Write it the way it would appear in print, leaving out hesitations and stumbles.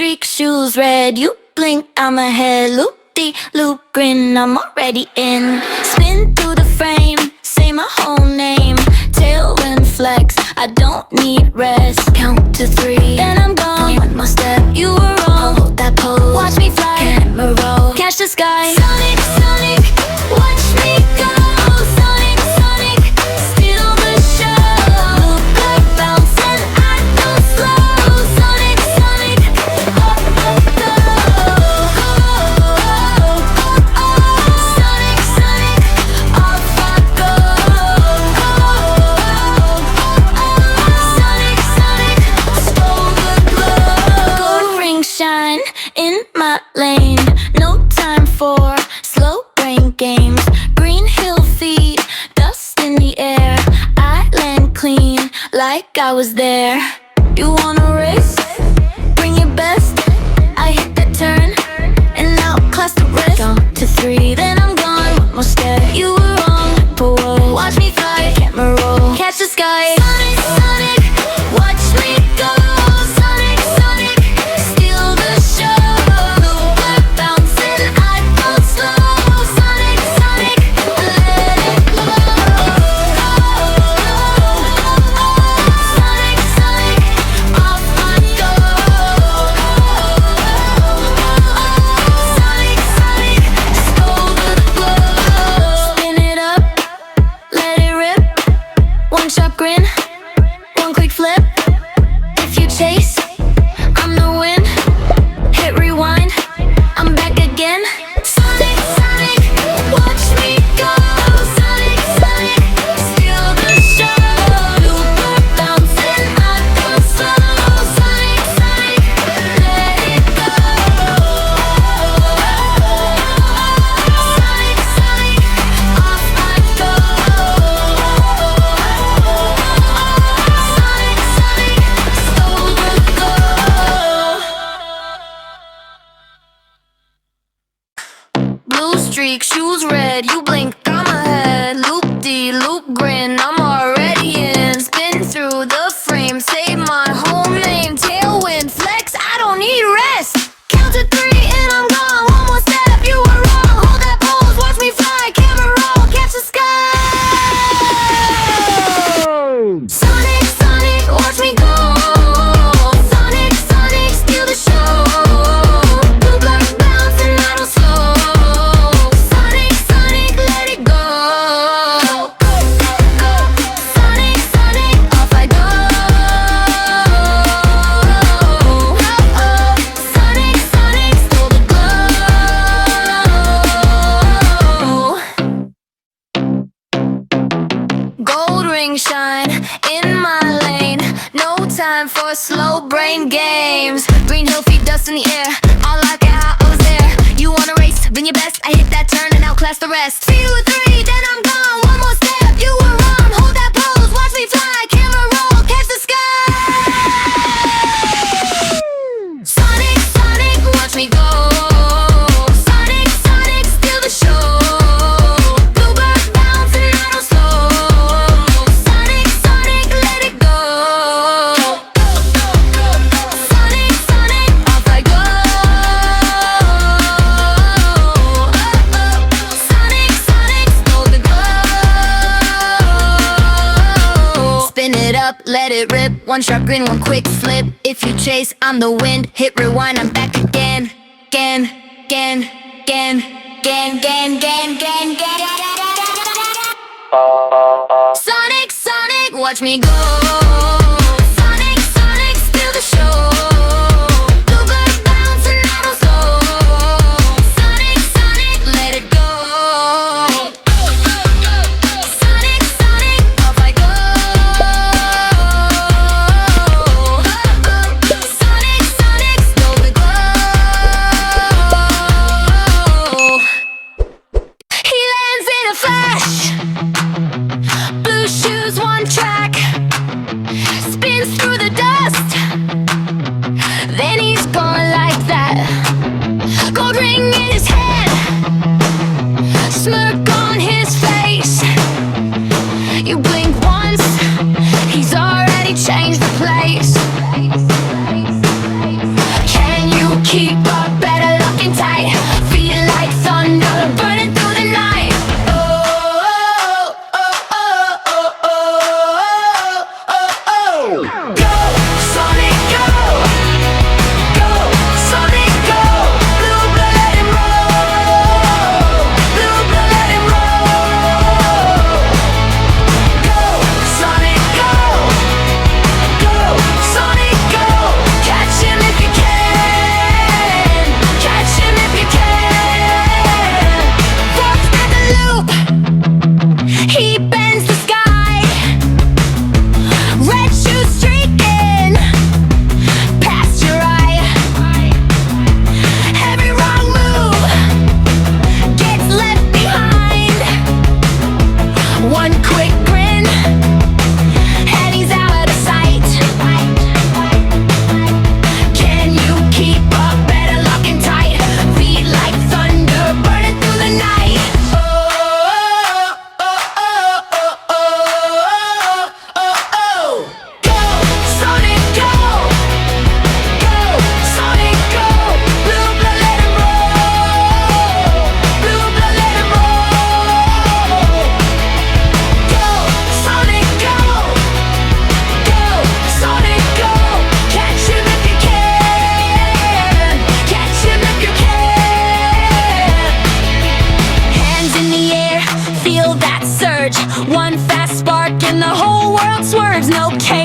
streak, shoes red. You blink, I'm ahead. Loop-de-loop grin, I'm already in. Spin through the frame, say my whole name. Tailwind flex, I don't need rest. Count to 3, then I'm gone. One more step, you were wrong. Hold that pose, watch me fly. Camera roll, catch the sky. Sonic, Sonic, watch me go. Sonic, Sonic, steal the show. Look like bouncing, I don't slow. Sonic, Sonic, up, up, go. Sonic, Sonic, off I go. Sonic, Sonic, stole the glow. Gold ring shine in my lane. No time for slow brain games. Green hill feet, dust in the air. I land clean like I was there. You wanna race? Bring your best. I hit that turn and outclass the rest. Count to 3, then I'm gone. One more step, you were wrong. Parole, watch me fly. Camera roll, catch the sky. Sonic, Sonic, watch me go. Sonic, Sonic, steal the show. We're bouncing, I don't slow. Sonic, Sonic, let it go. Sonic, Sonic, off I go. Sonic, Sonic, stole the glow. Spin it up, let it rip. One sharp grin, one quick flip. If you chase, I'm the wind. Hit rewind, I'm back again. Sonic, Sonic, watch me go. Sonic, Sonic, steal the show. We're bouncing, I don't slow. Sonic, Sonic, let it go. Sonic, Sonic, off I go. Sonic, Sonic, stole the glow. Blue streak, shoes red. You blink, I'm ahead. Loop-de-loop grin, I'm already in. Spin through the frame, say my whole name. Tailwind flex, I don't need rest. Count to 3 and I'm gone. One more step, you were wrong. Hold that pose, watch me fly. Camera roll, catch the sky. Sonic, Sonic, watch me go. Sonic, Sonic, steal the show. Blue black bounce and I don't slow. Sonic, Sonic, let it go. Sonic, Sonic, off I go. Sonic, Sonic, stole the glow. Gold ring shine in my lane. No time for slow brain games. Green hill feet, dust in the air. I like it how I was there. You wanna race? Bring your best. I hit that turn and outclass the rest. 2, 3, then I'm gone. One more step, you were wrong. Hold that pose, watch me fly. Camera roll, catch the sky. Sonic, Sonic, watch me go. Sonic, Sonic, steal the show. Bluebird bounce and I don't slow. Sonic, Sonic, let it go. Sonic, Sonic, off I go. Sonic, Sonic, stole the glow. Spin it up, let it rip. One sharp grin, one quick flip. If you chase, I'm the wind. Hit rewind, I'm back again. Again, again, again, again, again, again, again, again. Sonic, Sonic, watch me go. Sonic, Sonic, steal the show. Bluebird bounce and I don't slow. Sonic, Sonic, let it go. Sonic, Sonic, off I go. Sonic, Sonic, stole the glow. He lands in a flash. Blue shoes, one track. Spins through the dust. Then he's gone like that. Gold ring in his head. Smirk on his face. You blink once, he's already changed the place. Can you keep up, better lock in tight. Feel like thunder burning through the night. Oh, oh, oh, oh, oh, oh, oh, oh. Go, Sonic, go. Go, Sonic, go. Blue blood, let it roll. Blue blood, let it roll. Go, Sonic, go. Go, Sonic, go. Catch him if you can. Catch him if you can. Walks through the loop. He bends the sky. Red shoes streaking past your eye. Every wrong move gets left behind. One quick grin and he's out of sight. Can you keep up? Better lock in tight. Feet like thunder burning through the night. Oh, oh, oh, oh, oh, oh, oh. Go, Sonic, go. Go, Sonic, go. Blue blood, let it roll. Blue blood, let it roll. Go, Sonic, go. Go, Sonic, go. Catch him if you can. Catch him if you can. Hands in the air, feel that surge. One fast spark and the whole world swerves. No cage.